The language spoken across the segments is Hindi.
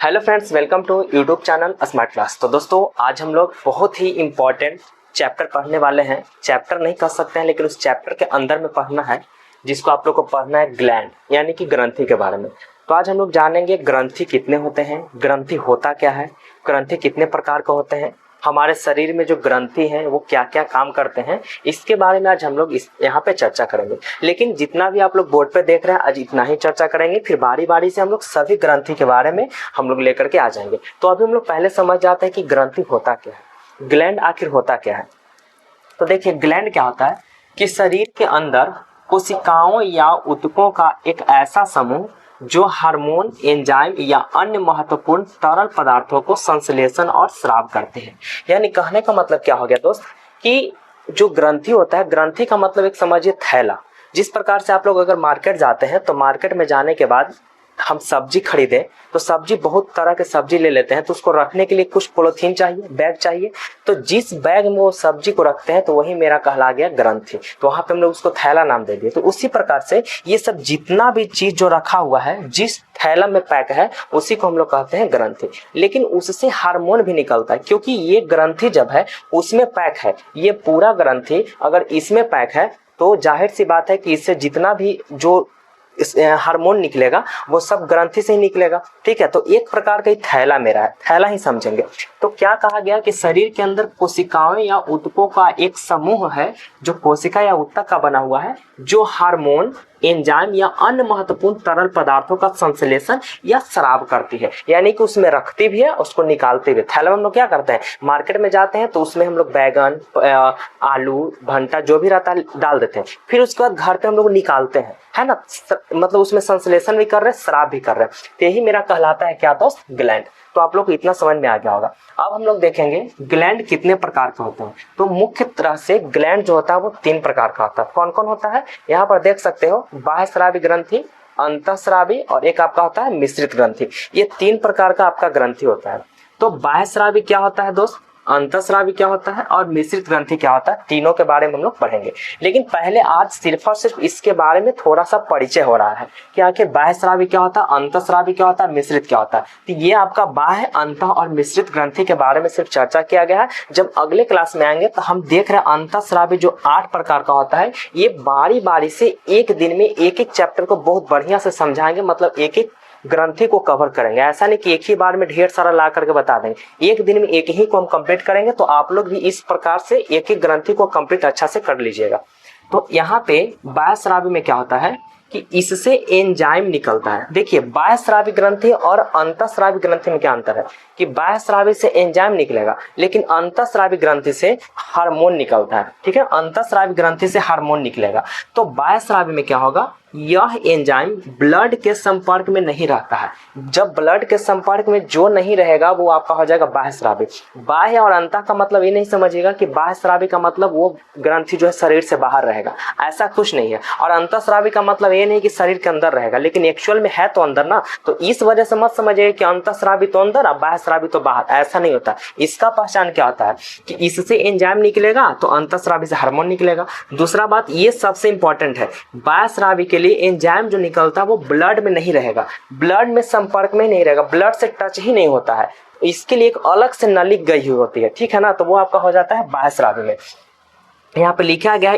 Hello friends, welcome to YouTube channel smart class. तो दोस्तों, आज हम लोग बहुत ही इम्पोर्टेंट चैप्टर पढ़ने वाले हैं। चैप्टर नहीं कह सकते हैं, लेकिन उस चैप्टर के अंदर में पढ़ना है, जिसको आप लोग को पढ़ना है ग्लैंड यानी कि ग्रंथि के बारे में। तो आज हम लोग जानेंगे ग्रंथि कितने होते हैं, ग्रंथि होता क्या है, ग्रंथि कितने प्रकार का होते हैं, हमारे शरीर में जो ग्रंथि हैं वो क्या क्या काम करते हैं, इसके बारे में आज हम लोग यहाँ पे चर्चा करेंगे। लेकिन जितना भी आप लोग बोर्ड पे देख रहे हैं, आज इतना ही चर्चा करेंगे, फिर बारी बारी से हम लोग सभी ग्रंथि के बारे में हम लोग लेकर के आ जाएंगे। तो अभी हम लोग पहले समझ जाते हैं कि ग्रंथि होता क्या है, ग्लैंड आखिर होता क्या है। तो देखिए, ग्लैंड क्या होता है कि शरीर के अंदर कोशिकाओं या ऊतकों का एक ऐसा समूह जो हार्मोन, एंजाइम या अन्य महत्वपूर्ण तरल पदार्थों को संश्लेषण और स्राव करते हैं। यानी कहने का मतलब क्या हो गया दोस्त, कि जो ग्रंथि होता है, ग्रंथि का मतलब एक समझिए थैला। जिस प्रकार से आप लोग अगर मार्केट जाते हैं तो मार्केट में जाने के बाद हम सब्जी खरीदे तो सब्जी, बहुत तरह के सब्जी ले लेते हैं, तो उसको रखने के लिए कुछ पॉलिथीन चाहिए, बैग चाहिए। तो जिस बैग में वो सब्जी को रखते हैं तो वही मेरा कहला गया ग्रंथि। तो वहां पे हम लोग उसको थैला नाम दे दिए। तो उसी प्रकार से ये सब जितना भी चीज जो रखा हुआ है, जिस थैला में पैक है, उसी को हम लोग कहते हैं ग्रंथि। लेकिन उससे हार्मोन भी निकलता है, क्योंकि ये ग्रंथि जब है उसमें पैक है, ये पूरा ग्रंथि अगर इसमें पैक है तो जाहिर सी बात है कि इससे जितना भी जो हार्मोन निकलेगा वो सब ग्रंथि से ही निकलेगा। ठीक है, तो एक प्रकार का थैला मेरा है, थैला ही समझेंगे। तो क्या कहा गया कि शरीर के अंदर कोशिकाओं या ऊतकों का एक समूह है, जो कोशिका या ऊतक का बना हुआ है, जो हार्मोन, एंजाइम या अन्य महत्वपूर्ण तरल पदार्थों का संश्लेषण या स्राव करती है। यानी कि उसमें रखती भी है, उसको निकालते भी। थैला में हम लोग क्या करते हैं, मार्केट में जाते हैं तो उसमें हम लोग बैगन, आलू, भंटा जो भी रहता है डाल देते हैं, फिर उसके बाद घर पे हम लोग निकालते हैं, है ना। मतलब उसमें संश्लेषण भी कर रहे हैं, स्राव भी कर रहे हैं। तो यही मेरा कहलाता है क्या दोस्त, ग्लैंड। तो आप लोग को इतना समझ में आ गया होगा। अब हम लोग देखेंगे ग्लैंड कितने प्रकार के होते हैं। तो मुख्य तरह से ग्लैंड जो होता है वो 3 प्रकार का होता है। कौन कौन होता है, यहाँ पर देख सकते हो, बाह्यस्रावी ग्रंथि, अंतःस्रावी और एक आपका होता है मिश्रित ग्रंथि। ये 3 प्रकार का आपका ग्रंथि होता है। तो बाह्यस्रावी क्या होता है दोस्त, अंतःस्रावी क्या होता है और मिश्रित ग्रंथि क्या होता है, तीनों के बारे में हम लोग पढ़ेंगे। लेकिन पहले आज सिर्फ और सिर्फ इसके बारे में थोड़ा सा परिचय हो रहा है कि आखिर बाह्यस्रावी क्या होता है, अंतःस्रावी क्या होता है, मिश्रित क्या होता है। तो ये आपका बाह्य, अंतः और मिश्रित ग्रंथि के बारे में सिर्फ चर्चा किया गया है। जब अगले क्लास में आएंगे तो हम देख रहे हैं अंतःस्रावी जो 8 प्रकार का होता है, ये बारी बारी से एक दिन में एक एक चैप्टर को बहुत बढ़िया से समझाएंगे। मतलब एक एक ग्रंथि को कवर करेंगे, ऐसा नहीं कि एक ही बार में ढेर सारा ला करके बता देंगे। एक दिन में एक ही को हम कंप्लीट करेंगे। तो आप लोग भी इस प्रकार से एक एक ग्रंथि को कंप्लीट अच्छा से कर लीजिएगा। तो यहाँ पे बाह्यस्रावी में क्या होता है कि इससे एंजाइम निकलता है। देखिए, बाह्यस्रावी ग्रंथि और अंतःस्रावी ग्रंथि में क्या अंतर है कि बाह्यस्रावी से एंजाइम निकलेगा, लेकिन अंतःस्रावी ग्रंथि से हार्मोन निकलता है। ठीक है, अंतःस्रावी ग्रंथि से हार्मोन निकलेगा। तो बाह्यस्रावी में क्या होगा, यह एंजाइम ब्लड के संपर्क में नहीं रहता है। जब ब्लड के संपर्क में जो नहीं रहेगा वो आपका हो जाएगा बाह्यस्रावी। बाह्य और अंतः का मतलब ये नहीं समझिएगा कि बाह्यस्रावी का मतलब वो ग्रंथि जो है शरीर से बाहर रहेगा, ऐसा कुछ नहीं है। और अंतःस्रावी का मतलब ये नहीं कि शरीर के अंदर रहेगा, लेकिन एक्चुअल में है तो अंदर ना। तो इस वजह से मत समझिए कि अंतःस्रावी तो अंदर और बाह्यस्रावी तो बाहर, ऐसा नहीं होता। इसका पहचान क्या होता है कि इससे एंजाइम निकलेगा तो अंतःस्रावी से हार्मोन निकलेगा। दूसरा बात, ये सबसे इंपॉर्टेंट है, बाह्यस्रावी के लिए एंजाइम जो निकलता है वो ब्लड में नहीं रहेगा, ब्लड में संपर्क में नहीं रहेगा, ब्लड से टच ही नहीं होता है। इसके लिए एक अलग से नली गई हुई होती है, ठीक है ना। तो वो आपका हो जाता है बाह्यस्रावी में। यहाँ पे लिखा गया है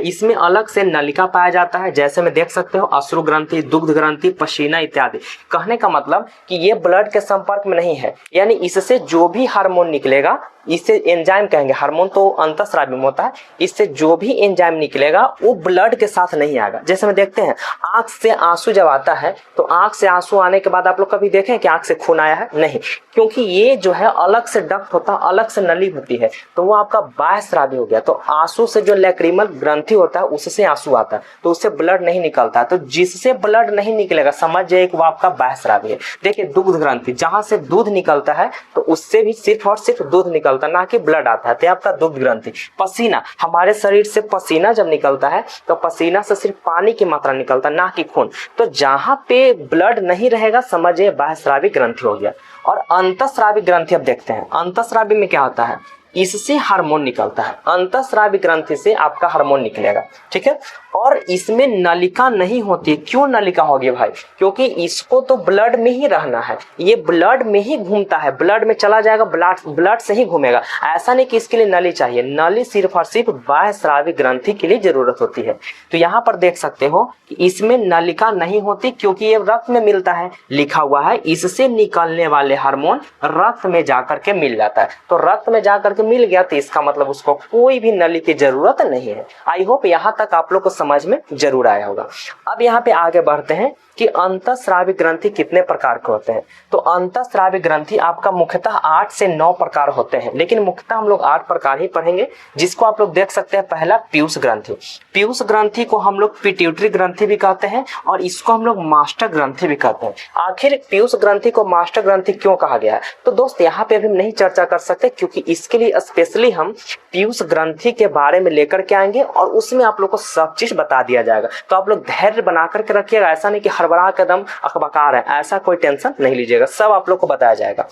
इसमें अलग से नलिका पाया जाता है, जैसे में देख सकते हो, अश्रु ग्रंथि, दुग्ध ग्रंथि, पसीना इत्यादि। कहने का मतलब कि ये ब्लड के संपर्क में नहीं है, यानी इससे जो भी हार्मोन निकलेगा, इससे एंजाइम कहेंगे, हार्मोन तो अंतःस्रावी में होता है, इससे जो भी एंजाइम निकलेगा वो ब्लड के साथ नहीं आएगा। जैसे में देखते हैं, आंख से आंसू जब आता है तो आंख से आंसू आने के बाद आप लोग कभी देखें कि आंख से खून आया है, नहीं, क्योंकि ये जो है अलग से डक्ट होता है, अलग से नली होती है, तो वो आपका बाह्यस्रावी हो गया। तो आंसू से जो लैक्रिमल ग्रंथि होता है उससे आंसू आता है, तो उससे ब्लड नहीं निकलता है। तो जिससे ब्लड नहीं निकलेगा समझ जाइए कि वो आपका बाह्यस्रावी है। देखिए, दुग्ध ग्रंथि, जहां से दूध निकलता है तो उससे भी सिर्फ और सिर्फ दूध निकलता है, ना कि ब्लड आता है, तो आपका दुग्ध ग्रंथि। पसीना, हमारे शरीर से पसीना जब निकलता है तो पसीना से सिर्फ पानी की मात्रा निकलता है, ना कि खून। तो जहां पे ब्लड नहीं रहेगा समझिए बाह्यस्रावी ग्रंथि हो गया। और अंतःस्रावी ग्रंथि अब देखते हैं, अंतःस्रावी में क्या होता है, इससे हार्मोन निकलता है, अंतःस्रावी ग्रंथि से आपका हार्मोन निकलेगा। ठीक है, और इसमें नलिका नहीं होती। क्यों नलिका होगी भाई? क्योंकि इसको तो ब्लड में ही रहना है, ये ब्लड में ही घूमता है, ब्लड में चला जाएगा, ब्लड से ही घूमेगा। ऐसा नहीं कि इसके लिए नली चाहिए, नली सिर्फ और सिर्फ बाह्य स्रावी ग्रंथि के लिए जरूरत होती है। तो यहाँ पर देख सकते हो कि इसमें नलिका नहीं होती क्योंकि ये रक्त में मिलता है, लिखा हुआ है इससे निकलने वाले हार्मोन रक्त में जाकर के मिल जाता है। तो रक्त में जाकर के मिल गया तो इसका मतलब उसको कोई भी नली की जरूरत नहीं है। आई होप यहाँ तक आप लोग को समझ में जरूर आया होगा। अब यहाँ पे आगे बढ़ते हैं कि अंतःस्रावी ग्रंथि कितने प्रकार के होते हैं। तो अंतःस्रावी ग्रंथि आपका मुख्यतः 8 से 9 प्रकार होते हैं, लेकिन मुख्यतः हम लोग 8 प्रकार ही पढ़ेंगे, जिसको आप लोग देख सकते हैं। पहला पीयूष ग्रंथि। पीयूष ग्रंथि को हम लोग पिट्यूटरी ग्रंथि भी कहते हैं और इसको हम लोग मास्टर ग्रंथि भी कहते हैं। आखिर पीयूष ग्रंथि को मास्टर ग्रंथि क्यों कहा गया है? तो दोस्त यहाँ पे अभी हम नहीं चर्चा कर सकते, क्योंकि इसके लिए स्पेशली हम पीयूष ग्रंथि के बारे में लेकर के आएंगे और उसमें आप लोग को सब चीज बता दिया जाएगा। तो आप लोग धैर्य बना करके रखिएगा, ऐसा नहीं कि हड़बड़ा कदम अकबकार है, ऐसा कोई टेंशन नहीं लीजिएगा, सब आप लोग को बताया जाएगा।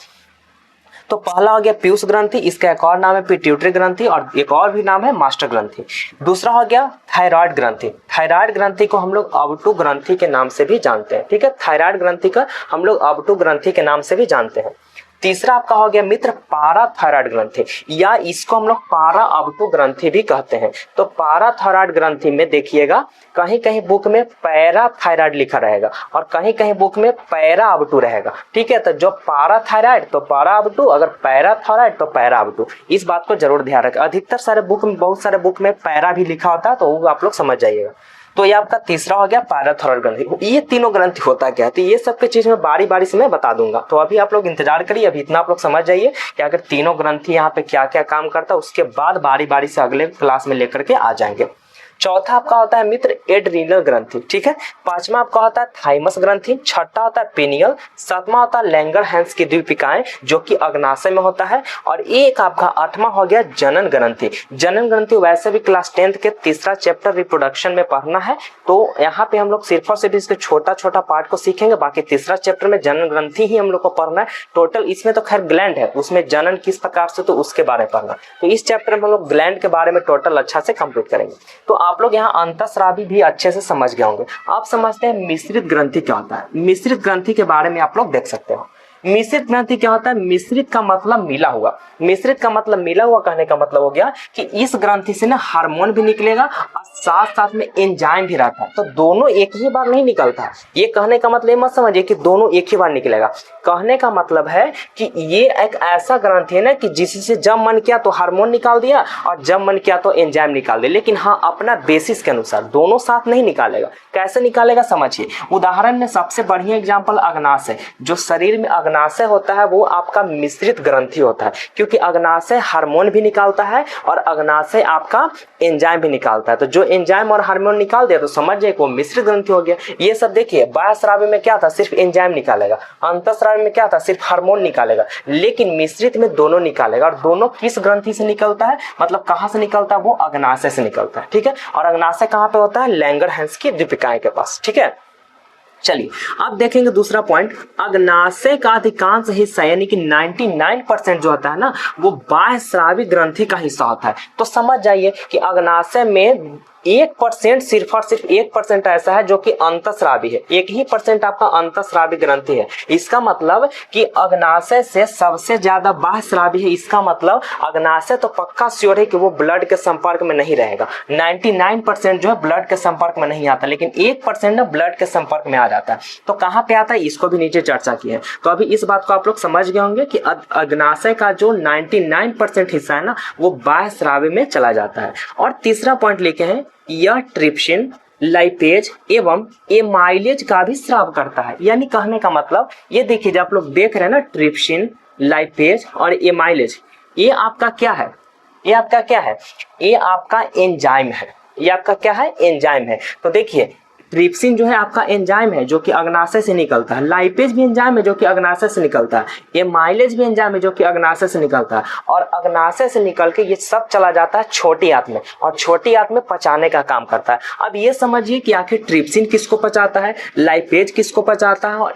तो पहला हो गया पीयूष ग्रंथि, इसका एक और नाम है पिट्यूटरी ग्रंथि और एक और भी नाम है मास्टर ग्रंथि। दूसरा हो गया थायराइड ग्रंथि। थायराइड ग्रंथि को हम लोग अबटू ग्रंथि के नाम से भी जानते हैं, ठीक है। थायराइड ग्रंथि का हम लोग अबटू ग्रंथि के नाम से भी जानते हैं। तीसरा आपका हो गया मित्र पाराथायराइड ग्रंथि, या इसको हम लोग पारा अबटू ग्रंथि भी कहते हैं। तो पाराथायराइड ग्रंथि में देखिएगा कहीं कहीं बुक में पैराथायराइड लिखा रहेगा और कहीं कहीं बुक में पैरा अबटू रहेगा, ठीक है। तो जो पाराथायराइड तो पारा अबटू, अगर पैराथायराइड तो पैरा अबटू, इस बात को जरूर ध्यान रखें। अधिकतर सारे बुक में, बहुत सारे बुक में पैरा भी लिखा होता है, तो वो आप लोग समझ जाइएगा। तो ये आपका तीसरा हो गया पैराथायराइड ग्रंथि। ये तीनों ग्रंथि होता क्या है, तो ये सब की चीज में बारी बारी से मैं बता दूंगा। तो अभी आप लोग इंतजार करिए, अभी इतना आप लोग समझ जाइए कि अगर तीनों ग्रंथि यहाँ पे क्या क्या काम करता है, उसके बाद बारी बारी से अगले क्लास में लेकर के आ जाएंगे। चौथा आपका होता है मित्र एड्रीनल ग्रंथि, ठीक है। पांचवा आपका होता है थाइमस ग्रंथि। छठा होता है पेनियल। सातवां होता है लैंगरहैंस की द्वीपिकाएं जो कि अग्नाशय में होता है। और एक आपका आठवां हो गया जनन ग्रंथि। जनन ग्रंथि वैसे भी क्लास 10th के तीसरा चैप्टर रिप्रोडक्शन में पढ़ना है, तो यहाँ पे हम लोग सिर्फ और सिर्फ इसके छोटा छोटा पार्ट को सीखेंगे, बाकी तीसरा चैप्टर में जनन ग्रंथि ही हम लोग को पढ़ना है। टोटल इसमें तो खैर ग्लैंड है, उसमें जनन किस प्रकार से, तो उसके बारे में पढ़ना। तो इस चैप्टर में हम लोग ग्लैंड के बारे में टोटल अच्छा से कंप्लीट करेंगे। तो आप लोग यहाँ अंतःस्रावी भी अच्छे से समझ गए होंगे। आप समझते हैं मिश्रित ग्रंथि क्या होता है। मिश्रित ग्रंथि के बारे में आप लोग देख सकते हो। मिश्रित ग्रंथि क्या होता है? मिश्रित का मतलब मिला हुआ। मिश्रित का मतलब मिला हुआ कहने का मतलब हो गया कि इस ग्रंथि से ना हार्मोन भी निकलेगा और साथ साथ में एंजाइम भी रहता है, तो दोनों एक ही बार नहीं निकलता। ये कहने का मतलब मत समझिए कि दोनों एक ही बार निकलेगा। कहने का मतलब है कि ये एक ऐसा ग्रंथि है ना कि जिससे जब मन किया तो हार्मोन निकाल दिया और जब मन किया तो एंजाइम निकाल दिया, लेकिन हाँ अपना बेसिस के अनुसार दोनों साथ नहीं निकालेगा। कैसे निकालेगा समझिए। उदाहरण में सबसे बढ़िया एग्जाम्पल अग्नाशय। जो शरीर में अग्नाशय होता है वो आपका मिश्रित ग्रंथि होता है, क्योंकि अग्नाशय हार्मोन भी निकालता है और अग्नाशय आपका एंजाइम भी निकालता है। तो जो एंजाइम और हार्मोन निकाल दिया तो समझ जाइए वो मिश्रित ग्रंथि हो गया। ये सब देखिए, बाह्यस्रावी में क्या था, सिर्फ एंजाइम निकालेगा। अंतःस्रावी में क्या था, सिर्फ हार्मोन निकालेगा। लेकिन मिश्रित में दोनों निकालेगा। और दोनों किस ग्रंथि से निकलता है, मतलब कहां से निकलता है, वो अग्नाशय से निकलता है, ठीक है। और अग्नाशय कहां पे होता है, लैंगरहैंस की द्वीपिकाएं के पास, ठीक है। चलिए अब देखेंगे दूसरा पॉइंट। अग्नाशय का अधिकांश हिस्सा यानी कि 99% जो होता है ना, वो बाह्यस्रावी ग्रंथि का हिस्सा होता है। तो समझ जाइए कि अग्नाशय में 1% सिर्फ और सिर्फ 1% ऐसा है जो कि अंतःस्रावी है। 1% आपका अंतःस्रावी ग्रंथि है। इसका मतलब कि अग्नाशय से सबसे ज्यादा बाह्यस्रावी है। इसका मतलब अग्नाशय तो पक्का श्योर है कि वो ब्लड के संपर्क में नहीं रहेगा। 99% जो है ब्लड के संपर्क में नहीं आता, लेकिन 1% ना ब्लड के संपर्क में आ जाता है। तो कहाँ पे आता है, इसको भी नीचे चर्चा की है। तो अभी इस बात को आप लोग समझ गए होंगे कि अग्नाशय का जो 99% हिस्सा है ना, वो बाह्यस्रावी में चला जाता है। और तीसरा पॉइंट लेके हैं, यह ट्रिप्सिन, लाइपेज एवं एमाइलेज का भी स्राव करता है। यानी कहने का मतलब ये देखिए, जब आप लोग देख रहे हैं ना ट्रिप्सिन, लाइपेज और एमाइलेज, ये आपका क्या है, ये आपका क्या है, ये आपका एंजाइम है। ये आपका क्या है, एंजाइम है। तो देखिए ट्रिप्सिन जो है आपका एंजाइम है जो कि अग्नाशय से निकलता है। लाइपेज भी एंजाइम है जो कि अग्नाशय से निकलता है। एमाइलेज भी एंजाइम है जो कि अग्नाशय से निकलता है। और अग्नाशय से निकल के ये सब चला जाता है छोटी आंत में, और छोटी आंत में पचाने का काम करता है। अब ये समझिए कि आखिर ट्रिप्सिन किसको पचाता है, लाइपेज किसको पचाता है, और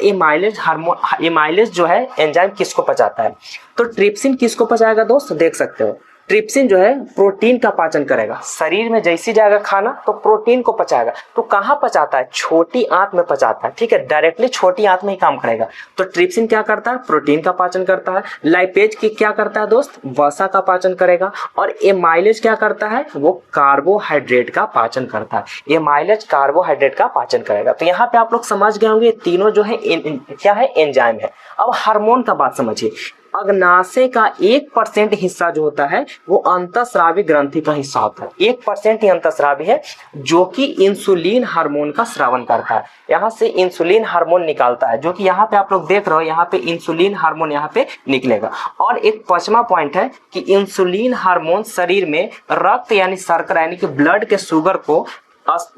एमाइलेज जो है एंजाइम किसको पचाता है। तो ट्रिप्सिन किसको पचाएगा दोस्त, देख सकते हो ट्रिप्सिन जो है प्रोटीन का पाचन करेगा, शरीर में जैसी जाएगा खाना तो प्रोटीन को पचाएगा। तो कहाँ पचाता है? छोटी आंत में पचाता है, ठीक है, डायरेक्टली छोटी आंत में ही काम करेगा। तो ट्रिप्सिन क्या करता है? प्रोटीन का पाचन करता है। लाइपेज की क्या करता है दोस्त? वसा का पाचन करेगा। और एमाइलेज क्या करता है? वो कार्बोहाइड्रेट का पाचन करता है। एमाइलेज कार्बोहाइड्रेट का पाचन करेगा। तो यहाँ पे आप लोग समझ गए होंगे तीनों जो है क्या है? एंजाइम है। अब हार्मोन का बात समझिए। अग्नाशय का 1% हिस्सा जो होता है वो अंतःस्रावी ग्रंथि का हिस्सा होता है। 1% ही अंतःस्रावी है जो कि इंसुलिन हार्मोन का स्रावन करता है। यहाँ से इंसुलिन हार्मोन निकालता है, जो कि यहाँ पे आप लोग देख रहे हो, यहाँ पे इंसुलिन हार्मोन यहाँ पे निकलेगा। और एक 5वां पॉइंट है कि इंसुलिन हार्मोन शरीर में रक्त यानी शर्करा यानी कि ब्लड के शुगर को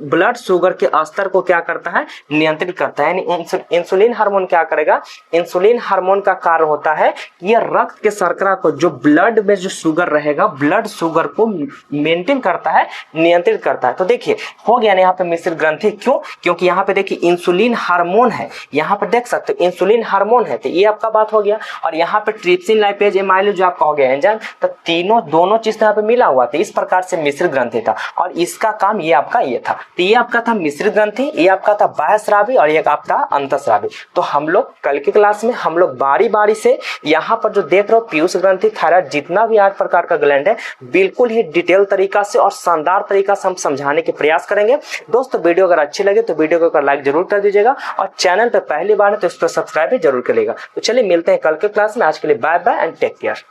ब्लड शुगर के स्तर को क्या करता है? नियंत्रित करता है। यानी इंसुलिन हार्मोन क्या करेगा? इंसुलिन हार्मोन का कार्य होता है ये रक्त के शर्करा को, जो ब्लड में जो शुगर रहेगा, ब्लड शुगर को मेंटेन करता है, नियंत्रित करता है। तो देखिए हो गया ना यहाँ पे मिश्रित ग्रंथि। क्यों? क्योंकि यहाँ पे देखिए इंसुलिन हार्मोन है, यहाँ पे देख सकते हो इंसुलिन हार्मोन है, तो ये आपका बात हो गया। और यहाँ पे ट्रिप्सिन, लाइपेज, एमाइलेज जो आपका हो गया एंजाइम, तो तीनों दोनों चीज यहाँ पे मिला हुआ था। इस प्रकार से मिश्रित ग्रंथि था और इसका काम ये आपका ये था। तो ये आपका था मिश्रित ग्रंथि, ये आपका था बाह्यस्रावी और ये आपका अंतःस्रावी। तो हम लोग कल की क्लास में हम लोग बारी बारी से यहाँ पर जो देख रहे हो पीयूष ग्रंथि, थायराइड, जितना भी 8 प्रकार का ग्लैंड है, बिल्कुल ही डिटेल तरीका से और शानदार तरीका से हम समझाने के प्रयास करेंगे। दोस्तों वीडियो अगर अच्छी लगे तो वीडियो को लाइक जरूर कर दीजिएगा और चैनल पर पहली बार है तो इस पर सब्सक्राइब भी जरूर करिएगा। तो चलिए मिलते हैं कल के क्लास में। आज के लिए bye bye and take care.